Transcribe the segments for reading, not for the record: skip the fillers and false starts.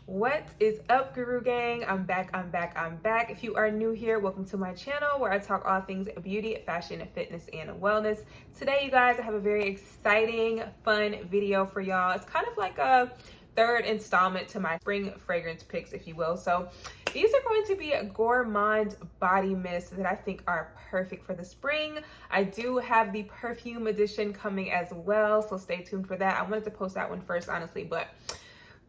What is up, Guru Gang? I'm back. If you are new here, welcome to my channel where I talk all things beauty, fashion, fitness, and wellness. Today, you guys, I have a very exciting, fun video for y'all. It's kind of like a third installment to my spring fragrance picks, if you will. So these are going to be Gourmand body mists that I think are perfect for the spring. I do have the perfume edition coming as well, so stay tuned for that. I wanted to post that one first, honestly, but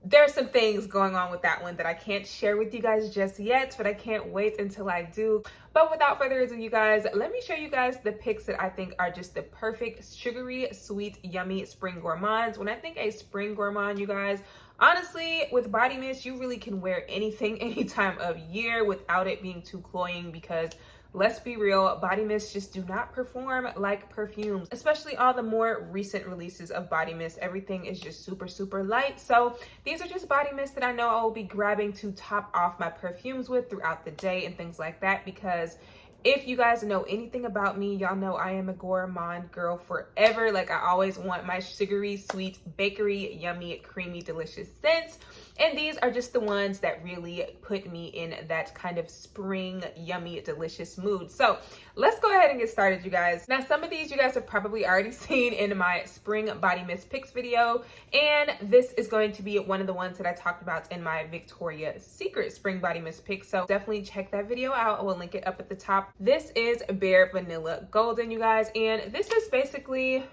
there's some things going on with that one that I can't share with you guys just yet, but I can't wait until I do. But without further ado, you guys, let me show you guys the picks that I think are just the perfect sugary, sweet, yummy spring gourmands. When I think a spring gourmand, you guys, honestly, with body mist, you really can wear anything any time of year without it being too cloying, because let's be real, body mists just do not perform like perfumes, especially all the more recent releases of body mist. Everything is just super light. So these are just body mists that I know I will be grabbing to top off my perfumes with throughout the day and things like that, because if you guys know anything about me, y'all know I am a gourmand girl forever. Like, I always want my sugary, sweet, bakery, yummy, creamy, delicious scents. And these are just the ones that really put me in that kind of spring, yummy, delicious mood. So let's go ahead and get started, you guys. Now, some of these you guys have probably already seen in my spring body mist picks video. And this is going to be one of the ones that I talked about in my Victoria's Secret spring body mist pick. So definitely check that video out. I will link it up at the top. This is Bare Vanilla Golden, you guys, and this is basically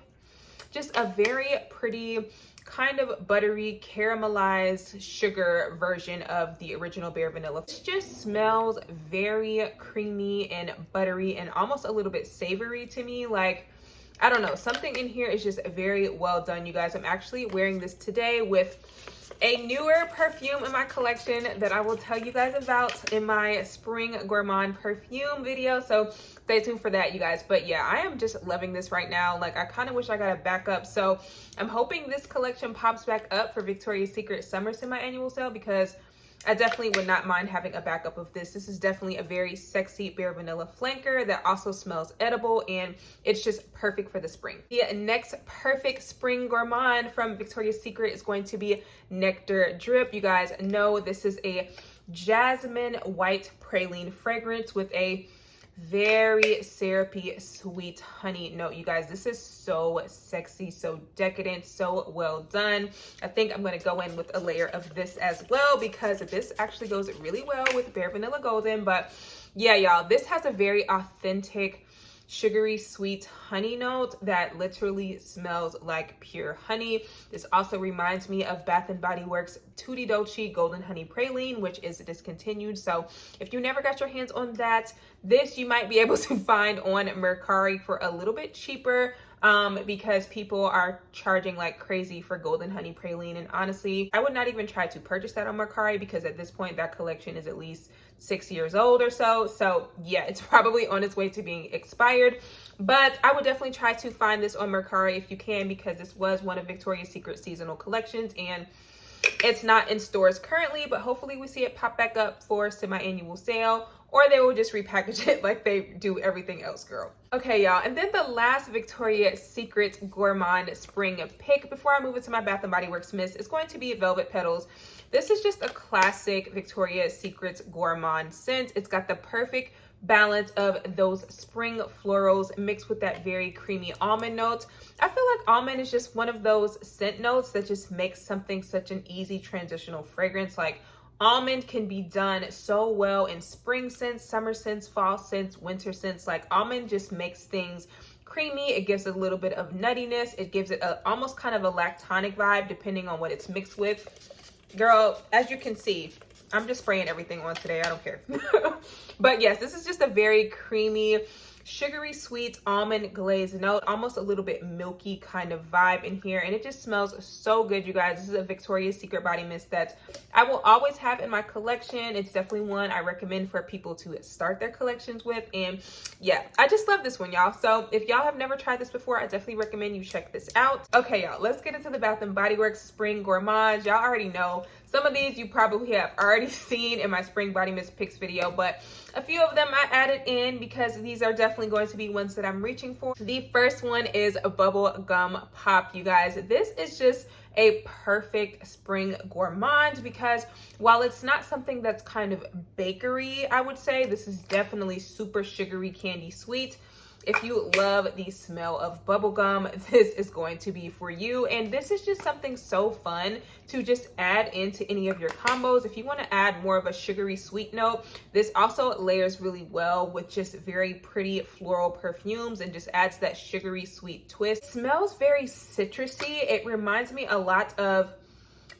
just a very pretty kind of buttery caramelized sugar version of the original Bare Vanilla. It just smells very creamy and buttery and almost a little bit savory to me. Like, I don't know, something in here is just very well done, you guys. I'm actually wearing this today with a newer perfume in my collection that I will tell you guys about in my spring gourmand perfume video, so stay tuned for that, you guys. But yeah, I am just loving this right now. Like, I kind of wish I got a backup, so I'm hoping this collection pops back up for Victoria's Secret summer semi-annual sale, because I definitely would not mind having a backup of this. This is definitely a very sexy Bare Vanilla flanker that also smells edible, and it's just perfect for the spring. The next perfect spring gourmand from Victoria's Secret is going to be Nectar Drip. You guys know this is a jasmine white praline fragrance with a very syrupy, sweet honey note. You guys, this is so sexy, so decadent, so well done. I think I'm going to go in with a layer of this as well, because this actually goes really well with Bare Vanilla Golden. But yeah, y'all, this has a very authentic sugary sweet honey note that literally smells like pure honey. This also reminds me of Bath and Body Works Tutti Dolce Golden Honey Praline, which is discontinued. So if you never got your hands on that, this you might be able to find on Mercari for a little bit cheaper, because people are charging like crazy for Golden Honey Praline. And honestly, I would not even try to purchase that on Mercari, because at this point that collection is at least 6 years old or so. So yeah, it's probably on its way to being expired. But I would definitely try to find this on Mercari if you can, because this was one of Victoria's Secret seasonal collections, and it's not in stores currently, but hopefully we see it pop back up for semi-annual sale, or they will just repackage it like they do everything else, girl. Okay, y'all, and then the last Victoria's Secret gourmand spring pick before I move into my Bath and Body Works mist is going to be Velvet Petals. This is just a classic Victoria's Secret gourmand scent. It's got the perfect balance of those spring florals mixed with that very creamy almond note. I feel like almond is just one of those scent notes that just makes something such an easy transitional fragrance. Like, almond can be done so well in spring scents, summer scents, fall scents, winter scents. Like, almond just makes things creamy. It gives it a little bit of nuttiness. It gives it almost kind of a lactonic vibe depending on what it's mixed with. Girl, as you can see, I'm just spraying everything on today. I don't care. But yes, this is just a very creamy, sugary sweet almond glazed note, almost a little bit milky kind of vibe in here, and it just smells so good, you guys. This is a Victoria's Secret body mist that I will always have in my collection. It's definitely one I recommend for people to start their collections with, and yeah, I just love this one, y'all. So if y'all have never tried this before, I definitely recommend you check this out. Okay, y'all, let's get into the Bath and Body Works spring gourmand. Y'all already know some of these you probably have already seen in my spring body mist picks video, but a few of them I added in because these are definitely going to be ones that I'm reaching for. The first one is a Bubble Gum Pop, you guys. This is just a perfect spring gourmand, because while it's not something that's kind of bakery, I would say this is definitely super sugary candy sweet. If you love the smell of bubblegum, this is going to be for you. And this is just something so fun to just add into any of your combos. If you want to add more of a sugary sweet note, this also layers really well with just very pretty floral perfumes and just adds that sugary sweet twist. It smells very citrusy. It reminds me a lot of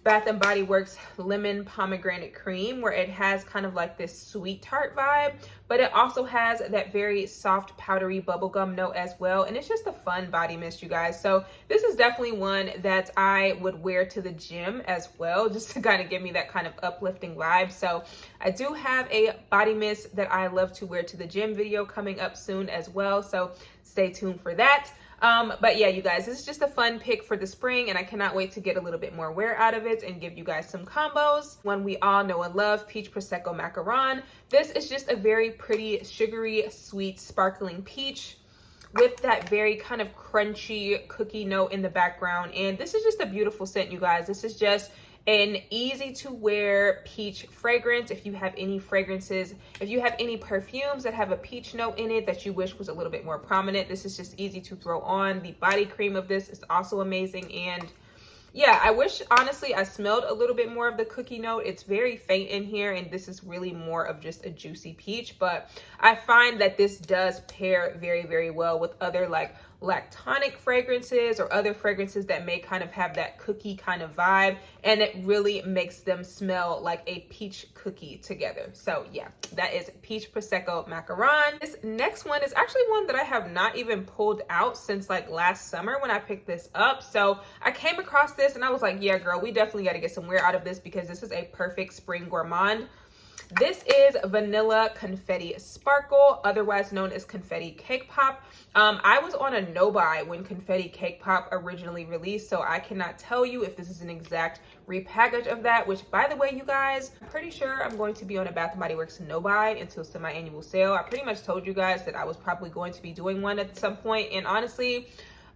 Bath and Body Works Lemon Pomegranate Cream, where it has kind of like this sweet tart vibe, but it also has that very soft powdery bubblegum note as well. And it's just a fun body mist, you guys. So this is definitely one that I would wear to the gym as well, just to kind of give me that kind of uplifting vibe. So I do have a body mist that I love to wear to the gym video coming up soon as well. So stay tuned for that. But yeah, you guys, this is just a fun pick for the spring, and I cannot wait to get a little bit more wear out of it and give you guys some combos. One we all know and love, Peach Prosecco Macaron. This is just a very pretty, sugary, sweet, sparkling peach with that very kind of crunchy cookie note in the background. And this is just a beautiful scent, you guys. This is just an easy to wear peach fragrance. If you have any fragrances, if you have any perfumes that have a peach note in it that you wish was a little bit more prominent, this is just easy to throw on. The body cream of this is also amazing. And yeah, I wish, honestly, I smelled a little bit more of the cookie note. It's very faint in here, and this is really more of just a juicy peach. But I find that this does pair very, very well with other like lactonic fragrances or other fragrances that may kind of have that cookie kind of vibe, and it really makes them smell like a peach cookie together. So yeah, that is Peach Prosecco Macaron. This next one is actually one that I have not even pulled out since like last summer when I picked this up. So I came across this and I was like, yeah, girl, we definitely got to get some wear out of this because this is a perfect spring gourmand. This is Vanilla Confetti Sparkle, otherwise known as Confetti Cake Pop. I was on a no-buy when Confetti Cake Pop originally released, so I cannot tell you if this is an exact repackage of that, which, by the way, you guys, I'm pretty sure I'm going to be on a Bath & Body Works no-buy until semi-annual sale. I pretty much told you guys that I was probably going to be doing one at some point, and honestly,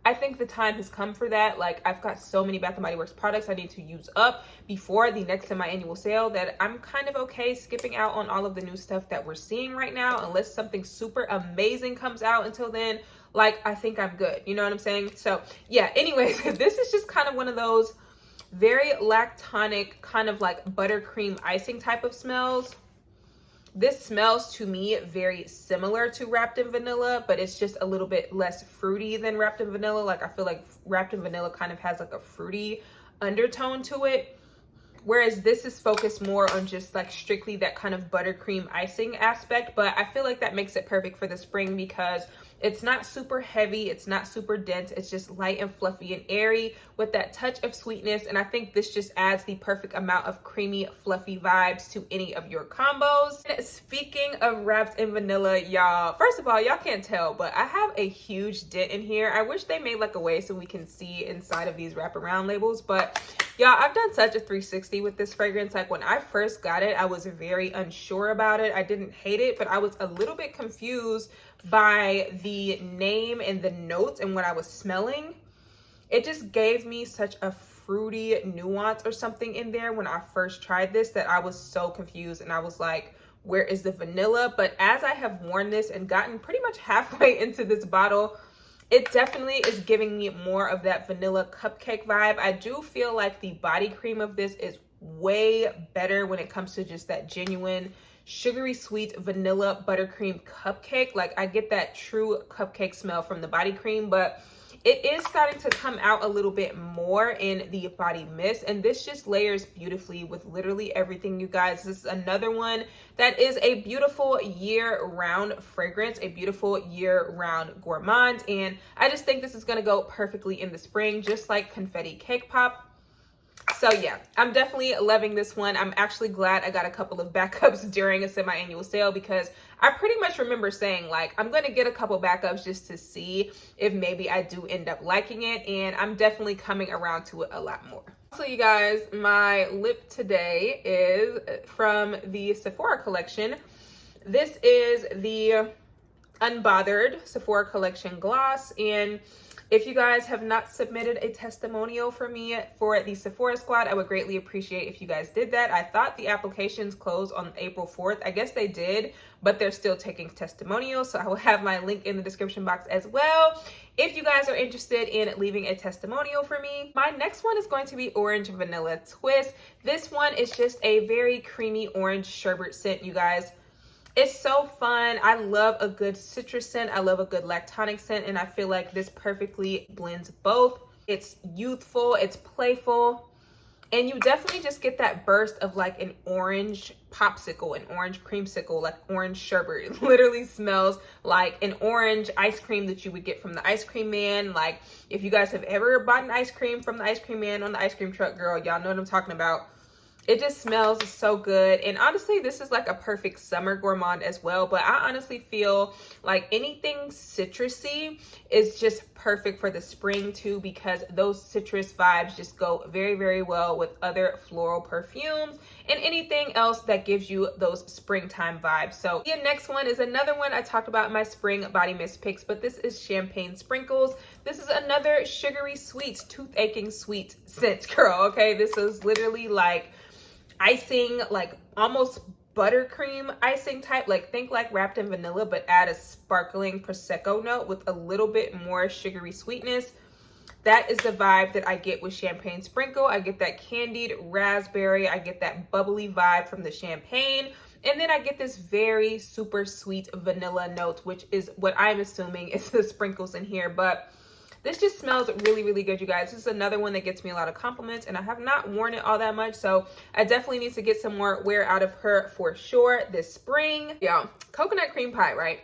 I think the time has come for that. Like, I've got so many Bath & Body Works products I need to use up before the next semi-annual sale that I'm kind of okay skipping out on all of the new stuff that we're seeing right now, unless something super amazing comes out. Until then, like, I think I'm good. You know what I'm saying? So yeah, anyways, this is just kind of one of those very lactonic, kind of like buttercream icing type of smells. This smells to me very similar to Wrapped in Vanilla, but it's just a little bit less fruity than Wrapped in Vanilla. Like, I feel like Wrapped in Vanilla kind of has like a fruity undertone to it, whereas this is focused more on just like strictly that kind of buttercream icing aspect. But I feel like that makes it perfect for the spring because it's not super heavy, it's not super dense, it's just light and fluffy and airy with that touch of sweetness. And I think this just adds the perfect amount of creamy, fluffy vibes to any of your combos. And speaking of Wrapped in Vanilla, y'all, first of all, y'all can't tell, but I have a huge dent in here. I wish they made like a way so we can see inside of these wraparound labels, but y'all, I've done such a 360 with this fragrance. Like, when I first got it, I was very unsure about it. I didn't hate it, but I was a little bit confused by the name and the notes and what I was smelling. It just gave me such a fruity nuance or something in there when I first tried this that I was so confused, and I was like, where is the vanilla? But as I have worn this and gotten pretty much halfway into this bottle, it definitely is giving me more of that vanilla cupcake vibe. I do feel like the body cream of this is way better when it comes to just that genuine sugary sweet vanilla buttercream cupcake. Like, I get that true cupcake smell from the body cream, but it is starting to come out a little bit more in the body mist, and this just layers beautifully with literally everything, you guys. This is another one that is a beautiful year-round fragrance, a beautiful year-round gourmand, and I just think this is going to go perfectly in the spring, just like Confetti Cake Pop. So yeah, I'm definitely loving this one. I'm actually glad I got a couple of backups during a semi-annual sale, because I pretty much remember saying, like, I'm going to get a couple backups just to see if maybe I do end up liking it, and I'm definitely coming around to it a lot more. So you guys, my lip today is from the Sephora collection. This is the Unbothered Sephora collection gloss, and If you guys have not submitted a testimonial for me for the Sephora squad, I would greatly appreciate if you guys did that. I thought the applications closed on April 4th. I guess they did, but they're still taking testimonials. So I will have my link in the description box as well if you guys are interested in leaving a testimonial for me. My next one is going to be Orange Vanilla Twist. This one is just a very creamy orange sherbet scent, you guys. It's so fun. I love a good citrus scent. I love a good lactonic scent, and I feel like this perfectly blends both. It's youthful, it's playful, and you definitely just get that burst of like an orange popsicle, an orange creamsicle, like orange sherbet. It literally smells like an orange ice cream that you would get from the ice cream man. Like if you guys have ever bought an ice cream from the ice cream man on the ice cream truck, girl, y'all know what I'm talking about. It just smells so good. And honestly, this is like a perfect summer gourmand as well. But I honestly feel like anything citrusy is just perfect for the spring too, because those citrus vibes just go very, very well with other floral perfumes and anything else that gives you those springtime vibes. So the next one is another one I talked about in my spring body mist picks, but this is Champagne Sprinkles. This is another sugary sweet, tooth aching sweet scent, girl. Okay, this is literally like icing, like almost buttercream icing type, like think like wrapped in vanilla, but add a sparkling Prosecco note with a little bit more sugary sweetness. That is the vibe that I get with Champagne Sprinkle. I get that candied raspberry, I get that bubbly vibe from the champagne, and then I get this very super sweet vanilla note, which is what I'm assuming is the sprinkles in here. But this just smells really, really good, you guys. This is another one that gets me a lot of compliments, and I have not worn it all that much, so I definitely need to get some more wear out of her for sure this spring. Yeah, coconut cream pie, right?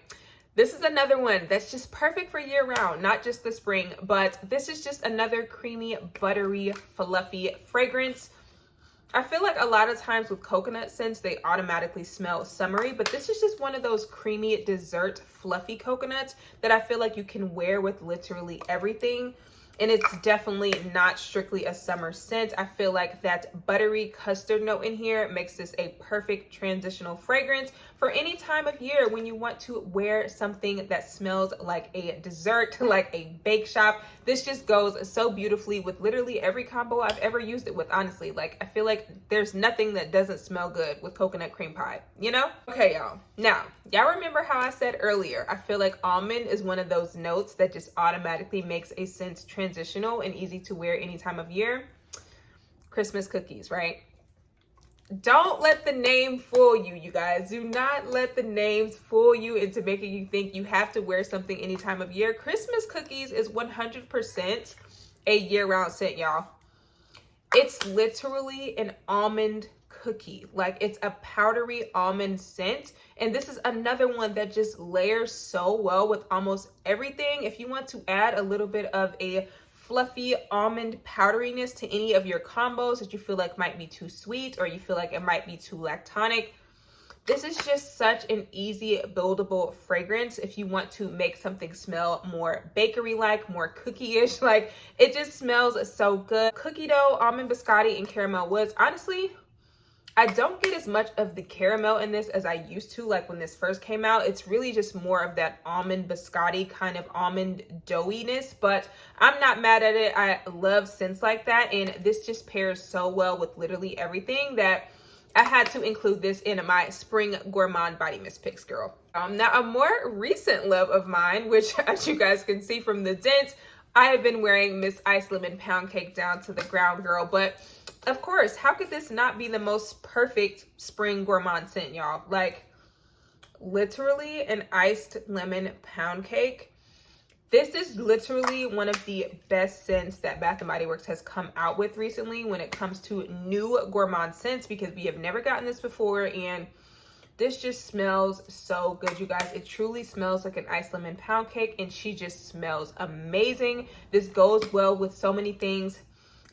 This is another one that's just perfect for year round, not just the spring, but this is just another creamy, buttery, fluffy fragrance. I feel like a lot of times with coconut scents, they automatically smell summery, but this is just one of those creamy dessert fluffy coconuts that I feel like you can wear with literally everything. And it's definitely not strictly a summer scent. I feel like that buttery custard note in here makes this a perfect transitional fragrance for any time of year when you want to wear something that smells like a dessert, like a bake shop. This just goes so beautifully with literally every combo I've ever used it with, honestly. Like, I feel like there's nothing that doesn't smell good with coconut cream pie, you know? Okay, y'all. Now, y'all remember how I said earlier, I feel like almond is one of those notes that just automatically makes a scent transitional and easy to wear any time of year? Christmas cookies, right? Don't let the name fool you, you guys. Do not let the names fool you into making you think you have to wear something any time of year. Christmas cookies is 100% a year-round scent, y'all. It's literally an almond cookie. Like, it's a powdery almond scent. And this is another one that just layers so well with almost everything. If you want to add a little bit of a fluffy almond powderiness to any of your combos that you feel like might be too sweet or you feel like it might be too lactonic, this is just such an easy buildable fragrance if you want to make something smell more bakery-like, more cookie-ish. Like, it just smells so good. Cookie dough, almond biscotti, and caramel woods. Honestly, I don't get as much of the caramel in this as I used to, like when this first came out. It's really just more of that almond biscotti kind of almond doughiness, but I'm not mad at it. I love scents like that, and this just pairs so well with literally everything that I had to include this in my spring gourmand body mist picks, girl. Now, a more recent love of mine, which as you guys can see from the dent, I have been wearing Miss Ice Lemon Pound Cake down to the ground, girl. But of course, how could this not be the most perfect spring gourmand scent, y'all? Like, literally an iced lemon pound cake. This is literally one of the best scents that Bath & Body Works has come out with recently when it comes to new gourmand scents, because we have never gotten this before, and this just smells so good, you guys. It truly smells like an iced lemon pound cake, and she just smells amazing. This goes well with so many things.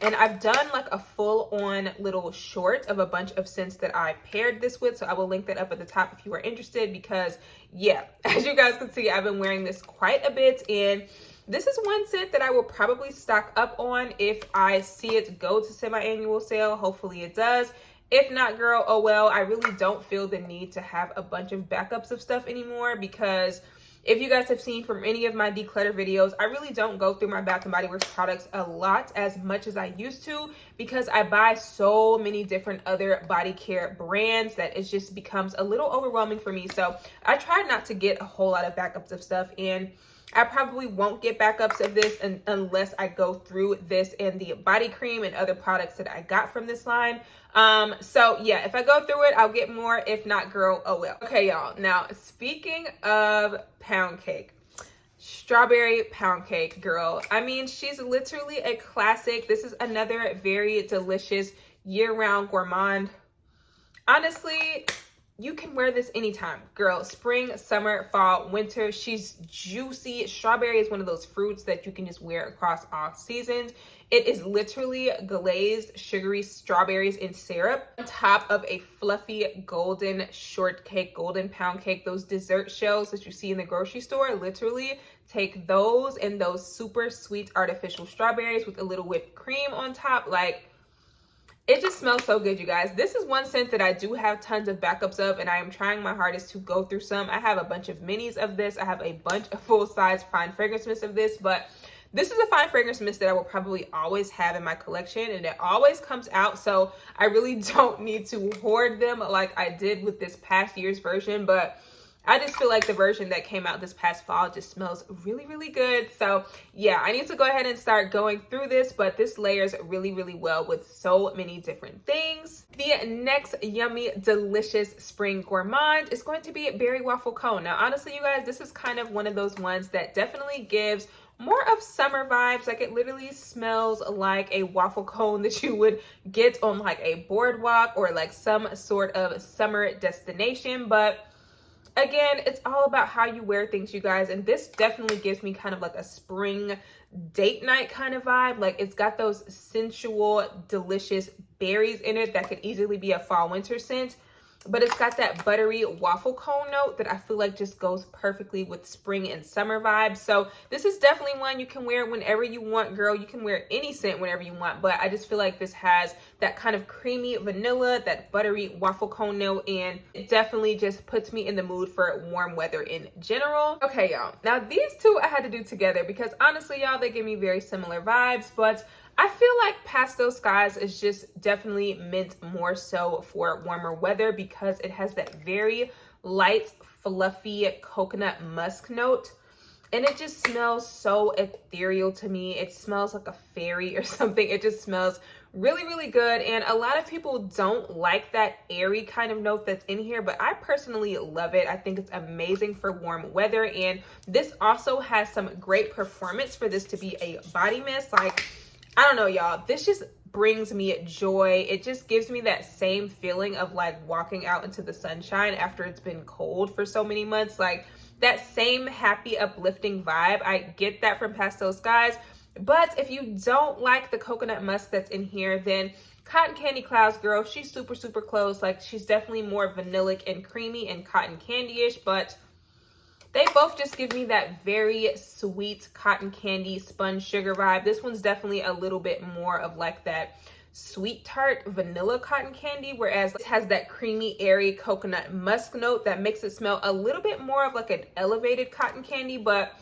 And I've done like a full-on little short of a bunch of scents that I paired this with. So I will link that up at the top if you are interested, because yeah, as you guys can see, I've been wearing this quite a bit. And this is one scent that I will probably stock up on if I see it go to semi-annual sale. Hopefully it does. If not, girl, oh well. I really don't feel the need to have a bunch of backups of stuff anymore, because If you guys have seen from any of my declutter videos, I really don't go through my Bath & Body Works products a lot as much as I used to because I buy so many different other body care brands that it just becomes a little overwhelming for me. So I try not to get a whole lot of backups of stuff, and I probably won't get backups of this unless I go through this and the body cream and other products that I got from this line. So yeah, if I go through it, I'll get more. If not, girl, oh well. Okay, y'all. Now, speaking of pound cake, strawberry pound cake, girl. I mean, she's literally a classic. This is another very delicious year-round gourmand. Honestly, you can wear this anytime, girl. Spring, summer, fall, winter. She's juicy. Strawberry is one of those fruits that you can just wear across all seasons. It is literally glazed sugary strawberries in syrup on top of a fluffy golden shortcake, golden pound cake. Those dessert shells that you see in the grocery store, literally take those and those super sweet artificial strawberries with a little whipped cream on top. Like, it just smells so good, you guys. This is one scent that I do have tons of backups of, and I am trying my hardest to go through some. I have a bunch of minis of this. I have a bunch of full-size fine fragrance mist of this, but this is a fine fragrance mist that I will probably always have in my collection, and it always comes out, so I really don't need to hoard them like I did with this past year's version, but I just feel like the version that came out this past fall just smells really, really good. So yeah, I need to go ahead and start going through this, but this layers really, really well with so many different things. The next yummy, delicious spring gourmand is going to be berry waffle cone. Now, honestly, you guys, this is kind of one of those ones that definitely gives more of summer vibes. Like, it literally smells like a waffle cone that you would get on like a boardwalk or like some sort of summer destination. But again, it's all about how you wear things, you guys. And this definitely gives me kind of like a spring date night kind of vibe. Like, it's got those sensual, delicious berries in it that could easily be a fall winter scent. But it's got that buttery waffle cone note that I feel like just goes perfectly with spring and summer vibes. So this is definitely one you can wear whenever you want, girl. You can wear any scent whenever you want, but I just feel like this has that kind of creamy vanilla, that buttery waffle cone note, and it definitely just puts me in the mood for warm weather in general. Okay, y'all. Now, these two I had to do together because honestly, y'all, they give me very similar vibes, but I feel like Pastel Skies is just definitely meant more so for warmer weather because it has that very light, fluffy coconut musk note. And it just smells so ethereal to me. It smells like a fairy or something. It just smells really, really good. And a lot of people don't like that airy kind of note that's in here, but I personally love it. I think it's amazing for warm weather. And this also has some great performance for this to be a body mist. Like, I don't know, y'all. This just brings me joy. It just gives me that same feeling of like walking out into the sunshine after it's been cold for so many months. Like, that same happy, uplifting vibe. I get that from Pastel Skies. But if you don't like the coconut musk that's in here, then Cotton Candy Clouds, girl, she's super, super close. Like, she's definitely more vanillic and creamy and cotton candy-ish, but they both just give me that very sweet cotton candy sponge sugar vibe. This one's definitely a little bit more of like that sweet tart vanilla cotton candy, whereas this has that creamy, airy coconut musk note that makes it smell a little bit more of like an elevated cotton candy. But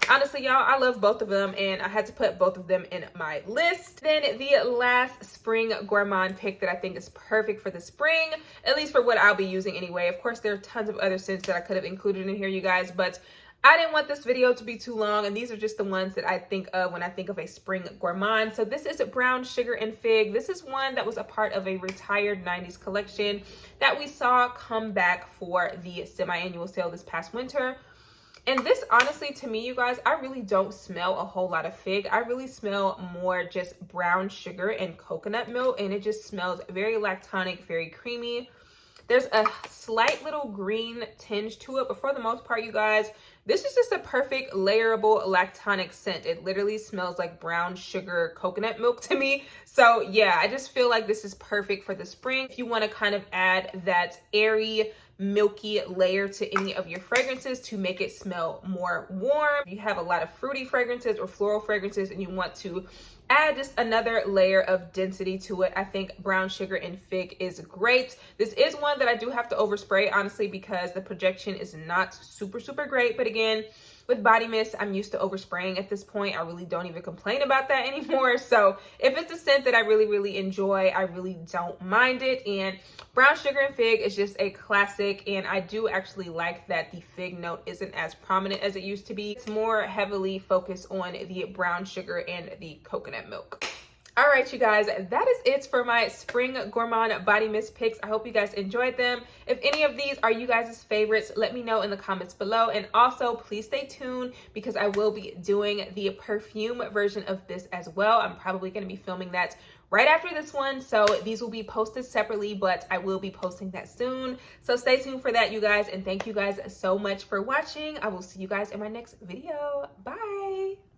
honestly, y'all, I love both of them, and I had to put both of them in my list. Then the last spring gourmand pick that I think is perfect for the spring, at least for what I'll be using anyway. Of course, there are tons of other scents that I could have included in here, you guys, but I didn't want this video to be too long, and these are just the ones that I think of when I think of a spring gourmand. So this is Brown Sugar and Fig. This is one that was a part of a retired 90s collection that we saw come back for the semi-annual sale this past winter. And this, honestly, to me, you guys, I really don't smell a whole lot of fig. I really smell more just brown sugar and coconut milk, and it just smells very lactonic, very creamy. There's a slight little green tinge to it, but for the most part, you guys, this is just a perfect layerable lactonic scent. It literally smells like brown sugar coconut milk to me. So yeah, I just feel like this is perfect for the spring. If you want to kind of add that airy, milky layer to any of your fragrances to make it smell more warm. You have a lot of fruity fragrances or floral fragrances and you want to add just another layer of density to it. I think brown sugar and fig is great. This is one that I do have to overspray, honestly, because the projection is not super great. But again, with body mist, I'm used to overspraying at this point. I really don't even complain about that anymore. So if it's a scent that I really enjoy, I really don't mind it. And brown sugar and fig is just a classic. And I do actually like that the fig note isn't as prominent as it used to be. It's more heavily focused on the brown sugar and the coconut milk. All right, you guys, that is it for my spring Gourmand body mist picks. I hope you guys enjoyed them. If any of these are you guys' favorites, let me know in the comments below. And also, please stay tuned because I will be doing the perfume version of this as well. I'm probably going to be filming that right after this one. So these will be posted separately, but I will be posting that soon. So stay tuned for that, you guys. And thank you guys so much for watching. I will see you guys in my next video. Bye.